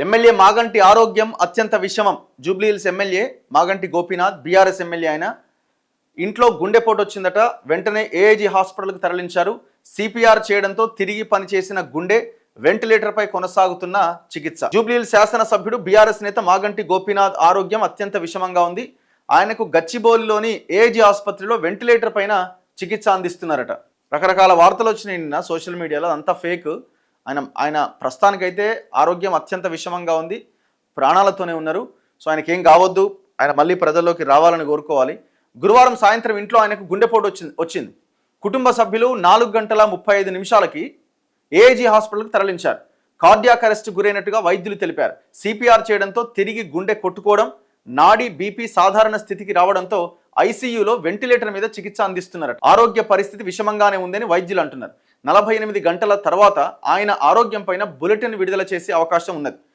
MLA Maganti ఆరోగ్యం అత్యంత విషమం. Jubilee Hills MLA Maganti Gopinath BRS MLA ఆయన ఇంట్లో గుండెపోటు వచ్చిందట. వెంటనే ఏఐజీ హాస్పిటల్కి తరలించారు. సిపిఆర్ చేయడంతో తిరిగి పనిచేసిన గుండె, వెంటిలేటర్పై కొనసాగుతున్న చికిత్స. జూబ్లీహిల్స్ శాసనసభ్యుడు బీఆర్ఎస్ నేత మాగంటి గోపీనాథ్ ఆరోగ్యం అత్యంత విషమంగా ఉంది. ఆయనకు గచ్చిబౌలిలోని ఏఐజీ ఆసుపత్రిలో వెంటిలేటర్ పైన చికిత్స అందిస్తున్నారట. రకరకాల వార్తలు వచ్చినాయి నిన్న సోషల్ మీడియాలో, అంతా ఫేక్. ఆయన ప్రస్తుతానికైతే ఆరోగ్యం అత్యంత విషమంగా ఉంది, ప్రాణాలతోనే ఉన్నారు. సో ఆయనకి ఏం కావద్దు, ఆయన మళ్ళీ ప్రజల్లోకి రావాలని కోరుకోవాలి. గురువారం సాయంత్రం ఇంట్లో ఆయనకు గుండెపోటు వచ్చింది. కుటుంబ సభ్యులు 4 గంటల 35 నిమిషాలకి ఏఐజీ హాస్పిటల్కి తరలించారు. కార్డియాక్ అరెస్ట్ గురైనట్టుగా వైద్యులు తెలిపారు. సిపిఆర్ చేయడంతో తిరిగి గుండె కొట్టుకోవడం, నాడి బీపీ సాధారణ స్థితికి రావడంతో ఐసీయూలో వెంటిలేటర్ మీద చికిత్స అందిస్తున్నారు. ఆరోగ్య పరిస్థితి విషమంగానే ఉందని వైద్యులు అంటున్నారు. 48 గంటల తర్వాత ఆయన ఆరోగ్యం పైన బులెటిన్ విడుదల చేసే అవకాశం ఉన్నది.